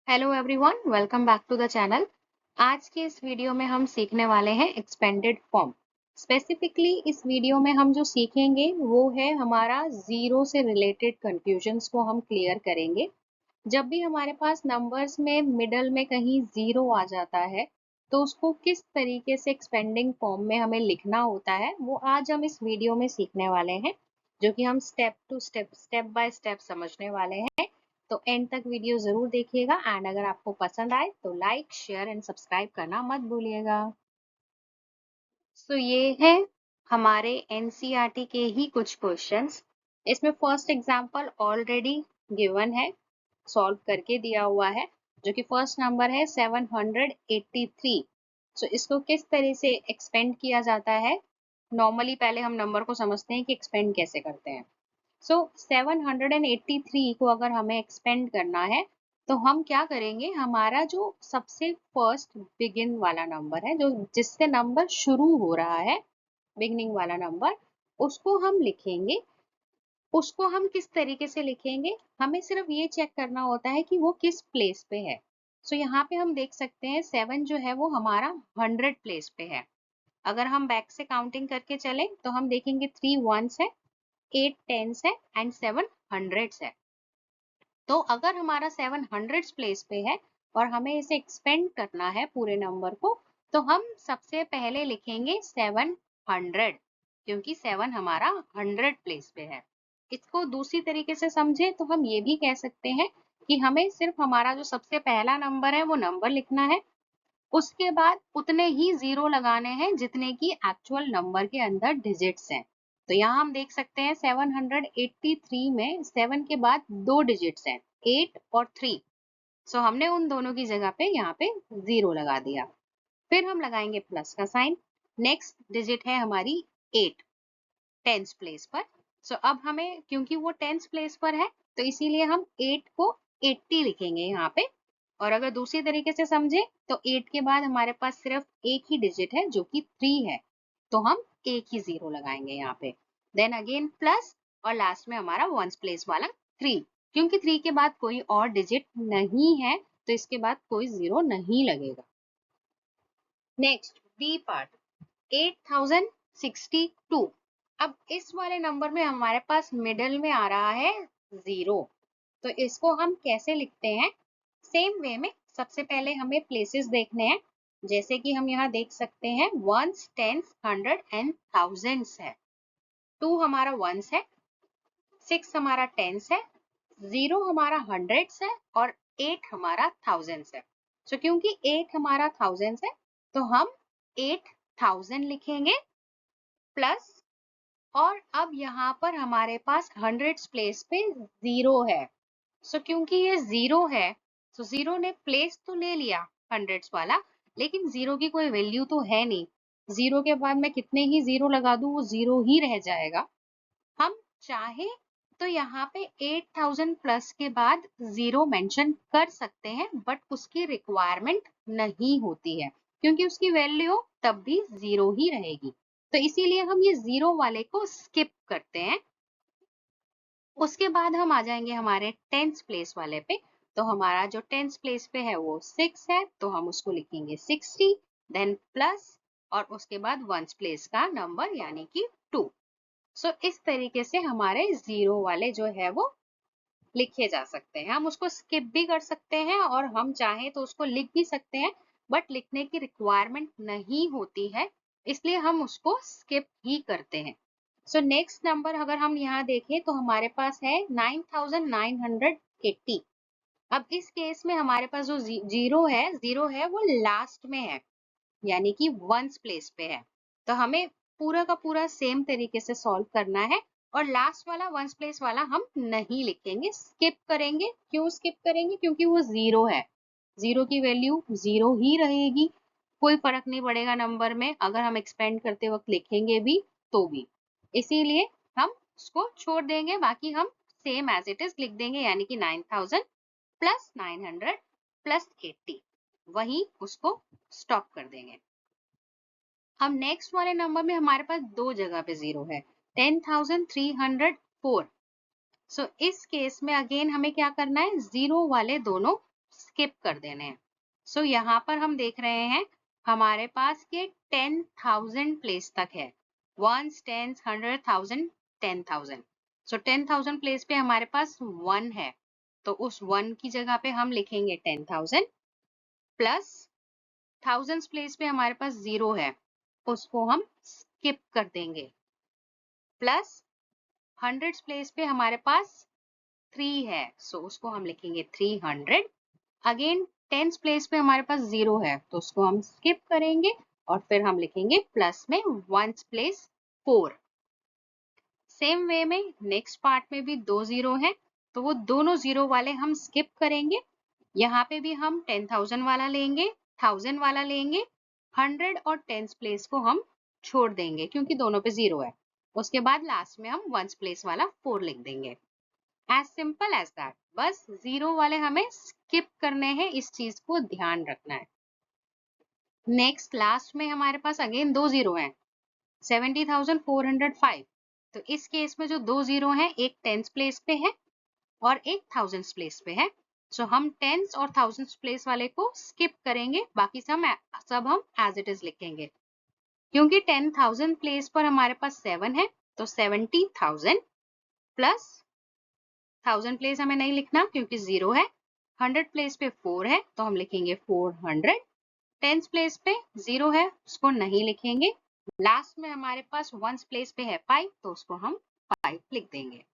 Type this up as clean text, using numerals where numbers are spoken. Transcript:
Hello everyone, welcome back to the channel. आज के इस वीडियो में हम सीखने वाले हैं एक्सपेंडेड फॉर्म। स्पेसिफिकली इस वीडियो में हम जो सीखेंगे वो है हमारा जीरो से रिलेटेड कंफ्यूजन्स को हम क्लियर करेंगे। जब भी हमारे पास नंबर्स में मिडल में कहीं जीरो आ जाता है तो उसको किस तरीके से एक्सपेंडिंग फॉर्म में हमें लिखना होता है वो आज हम इस वीडियो में सीखने वाले हैं, जो कि हम step to step step by step समझने वाले हैं। तो एंड तक वीडियो जरूर देखिएगा एंड अगर आपको पसंद आए तो लाइक शेयर एंड सब्सक्राइब करना मत भूलिएगा। ये है हमारे एनसीईआरटी के ही कुछ क्वेश्चंस। इसमें फर्स्ट एग्जांपल ऑलरेडी गिवन है, सॉल्व करके दिया हुआ है, जो कि फर्स्ट नंबर है 783। इसको किस तरह से एक्सपेंड किया जाता है, नॉर्मली पहले हम नंबर को समझते हैं कि एक्सपेंड कैसे करते हैं। 783 को अगर हमें एक्सपेंड करना है तो हम क्या करेंगे, हमारा जो सबसे फर्स्ट बिगिन वाला नंबर है, जो जिससे नंबर शुरू हो रहा है, बिगनिंग वाला नंबर, उसको हम लिखेंगे। उसको हम किस तरीके से लिखेंगे, हमें सिर्फ ये चेक करना होता है कि वो किस प्लेस पे है। यहाँ पे हम देख सकते हैं 7 जो है वो हमारा 100 प्लेस पे है। अगर हम बैक से काउंटिंग करके चले तो हम देखेंगे 3 वंस है, 8 टेंस है एंड 7 हंड्रेड्स है। तो अगर हमारा 7 हंड्रेड्स प्लेस पे है और हमें इसे एक्सपेंड करना है पूरे नंबर को, तो हम सबसे पहले लिखेंगे 700, क्योंकि 7 हमारा 100 प्लेस पे है। इसको दूसरी तरीके से समझे तो हम ये भी कह सकते हैं कि हमें सिर्फ हमारा जो सबसे पहला नंबर है वो नंबर लिखना है, उसके बाद उतने ही जीरो लगाने हैं जितने की एक्चुअल नंबर के अंदर डिजिट्स हैं। तो यहाँ हम देख सकते हैं 783 में 7 के बाद 2 डिजिट्स हैं, 8 और 3। हमने उन दोनों की जगह पे यहाँ पे जीरो लगा दिया। फिर हम लगाएंगे प्लस का साइन। नेक्स्ट डिजिट है हमारी 8 टेंस प्लेस पर। अब हमें, क्योंकि वो टेंस प्लेस पर है, तो इसीलिए हम 8 को 80 लिखेंगे यहाँ पे। और अगर दूसरी तरीके से समझे तो 8 के बाद हमारे पास सिर्फ एक ही डिजिट है जो कि 3 है, तो हम एक ही जीरो लगाएंगे यहाँ पे। देन अगेन प्लस और लास्ट में हमारा वंस प्लेस वाला 3, क्योंकि 3 के बाद कोई और डिजिट नहीं है तो इसके बाद कोई जीरो नहीं लगेगा। Next B part 8062। अब इस वाले नंबर में हमारे पास मिडल में आ रहा है जीरो, तो इसको हम कैसे लिखते हैं, सेम वे में सबसे पहले हमें प्लेसेस देखने हैं। जैसे कि हम यहाँ देख सकते हैं ones, tens, hundred and thousands है। 2 हमारा वंस है, 6 हमारा टेंस है, 0 हमारा हंड्रेड्स है और 8 हमारा थाउजेंड्स है। क्योंकि 8 हमारा थाउजेंड्स है तो हम 8000 लिखेंगे प्लस, और अब यहाँ पर हमारे पास हंड्रेड्स प्लेस पे जीरो है। क्योंकि ये जीरो है तो जीरो ने प्लेस तो ले लिया हंड्रेड्स वाला, लेकिन जीरो की कोई वैल्यू तो है नहीं। जीरो के बाद मैं कितने ही जीरो लगा दूं वो जीरो ही रह जाएगा। हम चाहे तो यहाँ पे 8000 प्लस के बाद जीरो मेंशन कर सकते हैं, बट उसकी रिक्वायरमेंट नहीं होती है, क्योंकि उसकी वैल्यू तब भी जीरो ही रहेगी। तो इसीलिए हम ये जीरो वाले को स्किप करते हैं। उसके बाद हम आ जाएंगे हमारे टेंस प्लेस वाले पे। तो हमारा जो टेंस प्लेस पे है वो 6 है, तो हम उसको लिखेंगे 60, देन प्लस और उसके बाद वंस प्लेस का नंबर यानी कि 2। इस तरीके से हमारे जीरो वाले जो है वो लिखे जा सकते हैं। हम उसको स्किप भी कर सकते हैं और हम चाहें तो उसको लिख भी सकते हैं, बट लिखने की रिक्वायरमेंट नहीं होती है, इसलिए हम उसको स्किप ही करते हैं। नेक्स्ट नंबर अगर हम यहाँ देखें तो हमारे पास है 9980। अब इस केस में हमारे पास जो जीरो है वो लास्ट में है, यानी कि वंस प्लेस पे है। तो हमें पूरा का पूरा सेम तरीके से सॉल्व करना है, और लास्ट वाला वंस प्लेस वाला हम नहीं लिखेंगे, स्किप करेंगे। क्यों स्किप करेंगे, क्योंकि वो जीरो है, जीरो की वैल्यू जीरो ही रहेगी, कोई फर्क नहीं पड़ेगा नंबर में, अगर हम एक्सपेंड करते वक्त लिखेंगे भी तो भी। इसीलिए हम उसको छोड़ देंगे, बाकी हम सेम एज इट इज लिख देंगे, यानी कि 9000 प्लस 900 प्लस 80, वही उसको स्टॉप कर देंगे। अब नेक्स्ट वाले नंबर में हमारे पास दो जगह पे जीरो है, 10304। इस केस में अगेन हमें क्या करना है, जीरो वाले दोनों स्किप कर देने हैं। सो यहाँ पर हम देख रहे हैं हमारे पास ये 10,000 प्लेस तक है, 1s 10s 100,000 10,000। सो 10,000 प्लेस पे हमारे पास 1 है, तो उस 1 की जगह पे हम लिखेंगे 10,000 प्लस थाउजेंड्स प्लेस पे हमारे पास 0 है, उसको हम स्किप कर देंगे, प्लस हंड्रेड्स प्लेस पे हमारे पास 3 है, सो उसको हम लिखेंगे 300। अगेन टेंस प्लेस पे हमारे पास 0 है, तो उसको हम स्किप करेंगे और फिर हम लिखेंगे प्लस में वंस प्लेस 4। सेम वे में नेक्स्ट पार्ट में भी 2 0 हैं, तो वो दोनों 0 वाले हम स्किप करेंगे। यहाँ पे भी हम 10,000 वाला लेंगे, 1000 वाला लेंगे, 100 और टेंस प्लेस को हम छोड़ देंगे क्योंकि दोनों पे 0 है। उसके बाद लास्ट में हम वंस प्लेस वाला 4 लिख देंगे। एज सिंपल एज दैट, बस 0 वाले हमें स्किप करने हैं, इस चीज को ध्यान रखना है। नेक्स्ट लास्ट में हमारे पास अगेन 2 0 हैं, 70,405। तो इस केस में जो 2 0 हैं, एक टेंस प्लेस पे है और एक थाउजेंड्स प्लेस पे है। सो हम टेंस और थाउजेंड्स प्लेस वाले को स्किप करेंगे, बाकी सब हम एज इट इज लिखेंगे। क्योंकि 10,000 प्लेस पर हमारे पास 7 है, तो 70,000 प्लस 1000 प्लेस हमें नहीं लिखना क्योंकि 0 है, 100 प्लेस पे 4 है, तो हम लिखेंगे 400। टेंस प्लेस पे 0 है, उसको नहीं लिखेंगे। लास्ट में हमारे पास वंस प्लेस पे है 5, तो उसको हम 5 लिख देंगे।